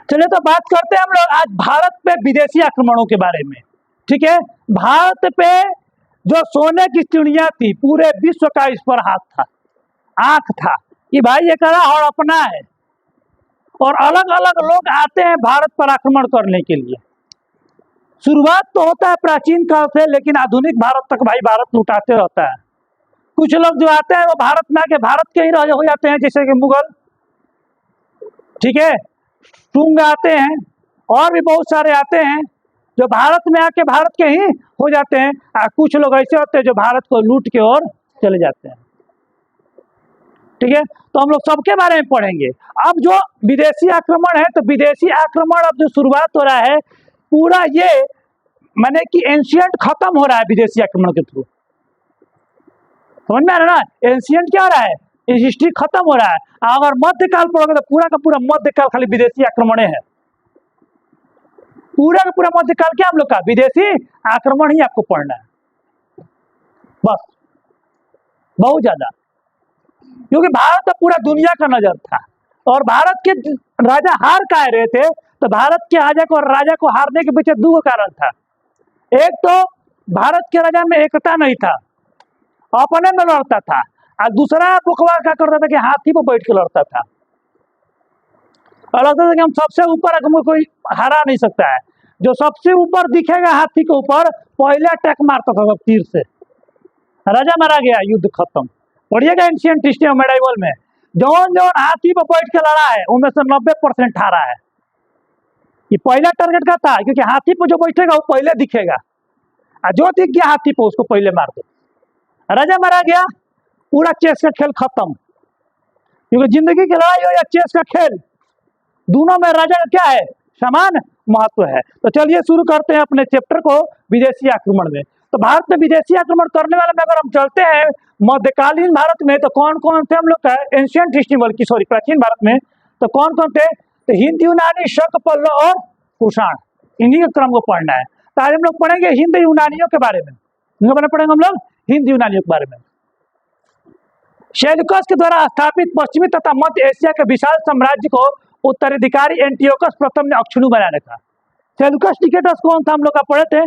चलिए तो बात करते हैं हम लोग आज भारत पे विदेशी आक्रमणों के बारे में। ठीक है, भारत पे जो सोने की चिड़िया थी, पूरे विश्व का इस पर हाथ था, आंख था कि भाई ये करा और अपना है, और अलग अलग लोग आते हैं भारत पर आक्रमण करने के लिए। शुरुआत तो होता है प्राचीन काल से, लेकिन आधुनिक भारत तक भाई भारत लुटाते रहता है। कुछ लोग जो आते हैं वो भारत में आके भारत के ही राजा हो जाते हैं, जैसे कि मुगल, ठीक है, शुंग आते हैं, और भी बहुत सारे आते हैं जो भारत में आके भारत के ही हो जाते हैं। कुछ लोग ऐसे होते हैं जो भारत को लूट के और चले जाते हैं। ठीक है, तो हम लोग सबके बारे में पढ़ेंगे। अब जो विदेशी आक्रमण है, तो विदेशी आक्रमण अब जो शुरुआत हो रहा है पूरा, ये माने कि एंशियंट खत्म हो रहा है विदेशी आक्रमण के थ्रू। समझ में आ रहा है ना, एंशियंट क्या हो रहा है, हिस्ट्री खत्म हो रहा है। अगर मध्यकाल पढ़ोगे तो पूरा का पूरा मध्यकाल खाली विदेशी आक्रमण है। पूरा का पूरा मध्यकाल क्या हम लोग का विदेशी आक्रमण ही आपको पढ़ना है, बस, बहुत ज्यादा। क्योंकि भारत तो पूरा दुनिया का नजर था, और भारत के राजा हार का रहे थे। तो भारत के राजा को हारने के पीछे दो कारण था। एक तो भारत के राजा में एकता नहीं था, अपने में लड़ता था, और दूसरा बुकवा क्या करता था कि हाथी पर बैठ के लड़ता था, और लगता था कि हम सबसे ऊपर, हमको कोई हरा नहीं सकता है। जो सबसे ऊपर दिखेगा हाथी के ऊपर, पहले अटैक मारता था तीर से, राजा मारा गया, युद्ध खत्म। पढ़िएगा एंशिएंट हिस्ट्री ऑफ मेडाइवल में, जौन जौन हाथी पर बैठ के लड़ा है उनमें से 90% हारा है। ये पहला टारगेट का था, क्योंकि हाथी पर जो बैठेगा वो पहले दिखेगा, और जो दिख गया हाथी पर उसको पहले मार दो, राजा मारा गया, पूरा चेस का खेल खत्म। क्योंकि जिंदगी की लड़ाई हो या चेस का खेल, दोनों में राजा का क्या है, समान महत्व है। तो चलिए शुरू करते हैं अपने चैप्टर को विदेशी आक्रमण में। तो भारत में विदेशी आक्रमण करने वाले में अगर हम चलते हैं मध्यकालीन भारत में, तो कौन कौन थे हम लोग का एंशिएंट हिस्ट्री, बल्कि सॉरी प्राचीन भारत में, तो कौन कौन थे, तो हिंद, यूनानी, शक, पल्लव और कुषाण, इन्हीं के क्रम को पढ़ना है। तो आज हम लोग पढ़ेंगे हिंद यूनानियों के बारे में, पढ़ेंगे हम लोग हिंद यूनानियों के बारे में। सेल्यूकस के द्वारा स्थापित पश्चिमी तथा मध्य एशिया के विशाल साम्राज्य को उत्तराधिकारी एंटियोकस प्रथम ने अक्षुणु बनाने का। सेल्यूकस निकेटस कौन था हम लोग का पढ़े थे,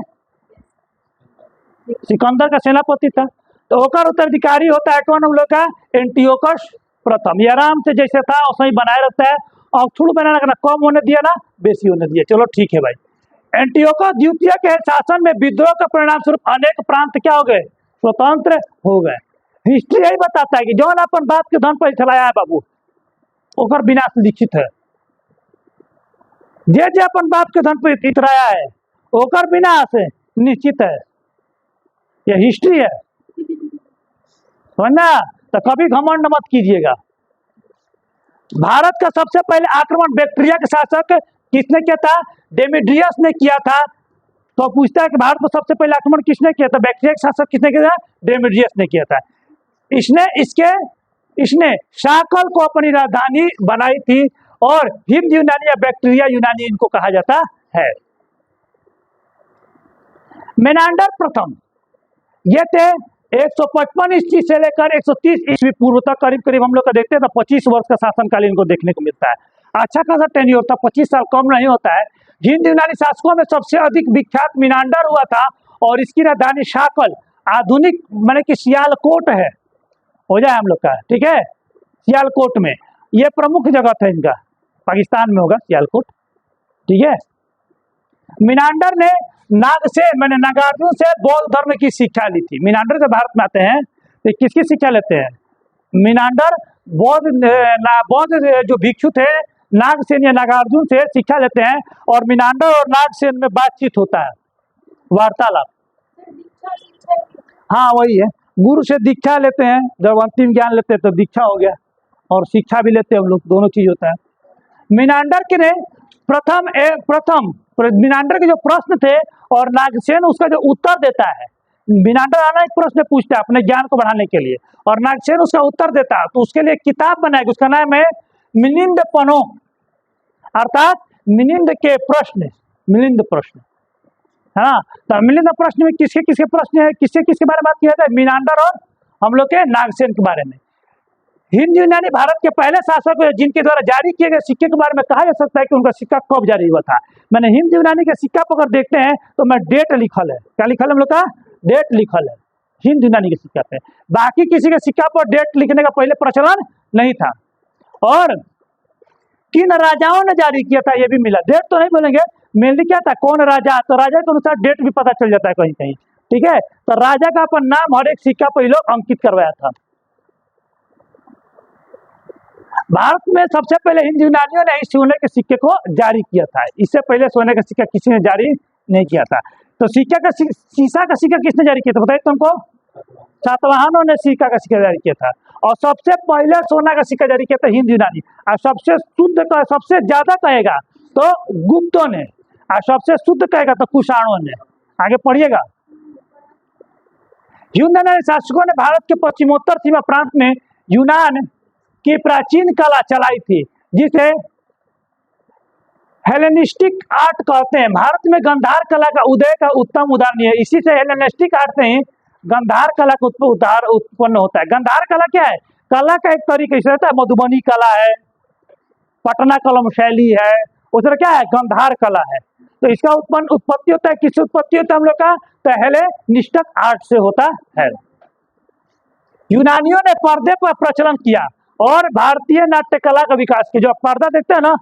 सिकंदर का सेनापति था। तो होकर उत्तराधिकारी होता है कौन हम लोग का, एंटियोकस प्रथम। ये आराम से जैसे था वैसे ही बनाए रहता है, अक्षुणु बनाने का, ना कम होने दिया ना बेसी होने दिया। चलो ठीक है भाई। एंटियोकस द्वितीय के शासन में विद्रोह के परिणाम स्वरूप अनेक प्रांत क्या हो गए, स्वतंत्र हो गए। हिस्ट्री यही बताता है कि जौन अपन बाप के धन पर चलाया है बाबू, ओकर विनाश लिखित है। जे अपन बाप के धन पर इतराया है, ओकर विनाश निश्चित है। यह हिस्ट्री है, समझना। तो कभी घमंड मत कीजिएगा। भारत का सबसे पहले आक्रमण बैक्ट्रिया के शासक किसने किया था, डेमेट्रियस ने किया था। तो पूछता है कि भारत को सबसे पहले आक्रमण किसने किया था, बैक्ट्रिया के शासक किसने किया था, डेमेट्रियस ने किया था। इसने शाकल को अपनी राजधानी बनाई थी, और हिंद यूनानी या बैक्ट्रिया यूनानी इनको कहा जाता है। मेनांडर प्रथम, ये थे 155 ईस्वी से लेकर 130 ईस्वी पूर्व तक, करीब करीब हम लोग का देखते हैं तो 25 वर्ष का शासनकाल इनको देखने को मिलता है। अच्छा खासा टेन्योर था, 25 साल कम नहीं होता है। हिंद यूनानी शासकों में सबसे अधिक विख्यात मेनांडर हुआ था, और इसकी राजधानी शाकल, आधुनिक माने कि सियालकोट है, हो जाए हम लोग का, ठीक है, सियालकोट में। ये प्रमुख जगह था इनका, पाकिस्तान में होगा सियालकोट, ठीक है। मेनांडर ने नागार्जुन से बौद्ध धर्म की शिक्षा ली थी। मेनांडर जब भारत में आते हैं तो किसकी शिक्षा लेते हैं, मेनांडर बौद्ध जो भिक्षु थे नागसेन या नागार्जुन से शिक्षा लेते हैं, और मेनांडर और नागसेन में बातचीत होता है, वार्तालाप। हाँ वही है, गुरु से दीक्षा लेते हैं, जब अंतिम ज्ञान लेते हैं तो दीक्षा हो गया, और शिक्षा भी लेते हैं हम लोग, दोनों चीज होता है। मेनांडर के ने प्रथम मेनांडर के जो प्रश्न थे, और नागसेन उसका जो उत्तर देता है। मेनांडर अनेक प्रश्न पूछता है अपने ज्ञान को बढ़ाने के लिए, और नागसेन उसका उत्तर देता है। तो उसके लिए एक किताब बनाएगी, उसका नाम है मिलिंद पनो, अर्थात मिलिंद के प्रश्न, मिलिंद प्रश्न, है ना। तो मिलिंद प्रश्न में किसके किसके प्रश्न है, किसके किसके बारे में बात किया जाए, मेनांडर और हम लोग के नागसेन के बारे में। हिंद यूनानी भारत के पहले शासक हुए जिनके द्वारा जारी किए गए सिक्के के बारे में कहा जा सकता है कि उनका सिक्का कब जारी हुआ था। मैंने हिंद यूनानी के सिक्का पर अगर देखते हैं तो मैं डेट लिखल है, क्या लिखल है हम लोग का, डेट लिखल है हिंद यूनानी के सिक्का पे। बाकी किसी के सिक्का पर डेट लिखने का पहले प्रचलन नहीं था। और किन राजाओं ने जारी किया था ये भी मिला, डेट तो नहीं बोलेंगे, मेनली क्या था, कौन राजा, तो राजा के अनुसार डेट भी पता चल जाता है कहीं कहीं, ठीक है। तो राजा का अपन नाम हर एक सिक्का पर लोग अंकित करवाया था। भारत में सबसे पहले हिंद यूनानियों ने इस सोने के सिक्के को जारी किया था, इससे पहले सोने का सिक्का किसी ने जारी नहीं किया था। तो सिक्का का सीसा का सिक्का किसने जारी किया था बताइए तुमको, सातवाहनों ने सिक्का का सिक्का जारी किया था। और सबसे पहले सोना का सिक्का जारी किया था हिंद यूनानी। और सबसे शुद्ध का सबसे ज्यादा कहेगा तो गुप्तों ने, और सबसे शुद्ध कहेगा तो कुषाणों ने। आगे पढ़िएगा। यूनानी शासकों ने भारत के पश्चिमोत्तर सीमा प्रांत में यूनान की प्राचीन कला चलाई थी जिसे हेलेनिस्टिक आर्ट कहते हैं। भारत में गंधार कला का उदय का उत्तम उदाहरण है। इसी से हेलेनिस्टिक आर्ट से ही गंधार कला का उत्पन्न होता है। गंधार कला क्या है, कला का एक तरीके से रहता है, मधुबनी कला है, पटना कलम शैली है, उसमें क्या है, गंधार कला है। तो इसका उत्पत्ति होता है, किससे उत्पत्ति होता है हम लोग का, तो हेलेनिस्टिक आर्ट से होता है। यूनानियों ने पर्दे पर प्रचलन किया और भारतीय नाट्य कला का विकास किया। जो पर्दा देखते हैं ना,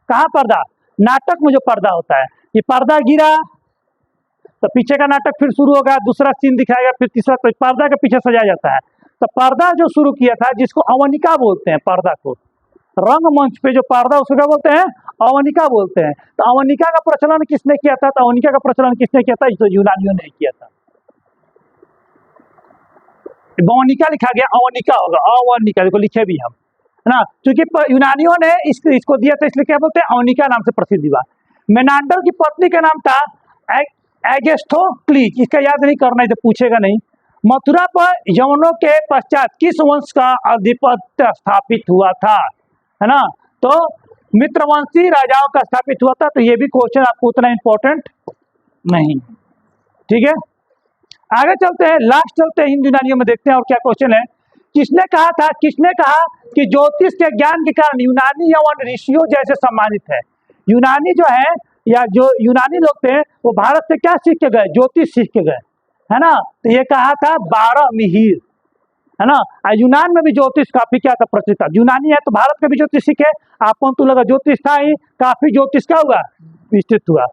कहाँ पर्दा, नाटक में जो पर्दा होता है, ये पर्दा गिरा तो पीछे का नाटक फिर शुरू होगा, दूसरा सीन दिखाएगा, फिर तीसरा, तो पर्दा के पीछे सजाया जाता है। तो पर्दा जो शुरू किया था, जिसको अवनिका बोलते हैं, पर्दा को रंगमंच पे जो पर्दा उसको क्या बोलते हैं, अवनिका बोलते हैं। तो अवनिका का प्रचलन किसने किया था, तो अवनिका का प्रचलन किसने किया था, तो यूनानियों ने किया था। अवनिका लिखा गया, अवनिका होगा, अवनिका देखो लिखे भी हम, है ना, क्योंकि यूनानियों ने इसको दिया था, इसलिए क्या बोलते हैं, अवनिका नाम से प्रसिद्ध हुआ। मेनांडर की पत्नी का नाम था एगेस्थोक्लीज, इसका याद नहीं करना है तो पूछेगा नहीं। मथुरा पर यवनों के पश्चात किस वंश का आधिपत्य स्थापित हुआ था, है ना, तो मित्रवंशी राजाओं का स्थापित हुआ था। तो ये भी क्वेश्चन आपको उतना इंपॉर्टेंट नहीं, ठीक है। आगे चलते हैं, लास्ट चलते हैं हिंद यूनानियों में, देखते हैं और क्या क्वेश्चन है। किसने कहा कि ज्योतिष के ज्ञान के कारण यूनानी यवन ऋषियों जैसे सम्मानित है। यूनानी जो है, या जो यूनानी लोग थे, वो भारत से क्या सीख के गए, ज्योतिष सीख के गए, है ना। तो ये कहा था 12 मिहिर, है ना। यूनान में भी ज्योतिष काफी क्या था, प्रचलित था। यूनानी है तो भारत का भी ज्योतिष सीखे, आपको तो लगा ज्योतिष था ही, काफी ज्योतिष का हुआ, विस्तृत हुआ,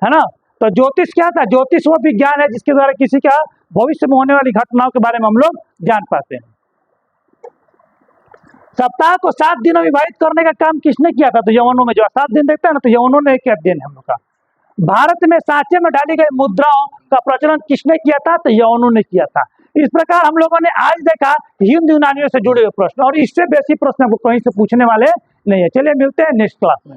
है ना। तो ज्योतिष क्या था, ज्योतिष वो विज्ञान है जिसके द्वारा किसी का भविष्य में होने वाली घटनाओं के बारे में हम लोग जान पाते हैं। सप्ताह को 7 दिनों में विभाजित करने का काम किसने किया था, तो यवनों में, जो 7 दिन देखता है ना, तो यवनों ने एक दिन हम लोग का। भारत में सांचे में डाली गई मुद्राओं का प्रचलन किसने किया था, तो यवनों ने किया था। इस प्रकार हम लोगों ने आज देखा हिंद यूनानियों से जुड़े हुए प्रश्न, और इससे बेसिक प्रश्न को कहीं से पूछने वाले नहीं है। चलिए मिलते हैं नेक्स्ट क्लास में।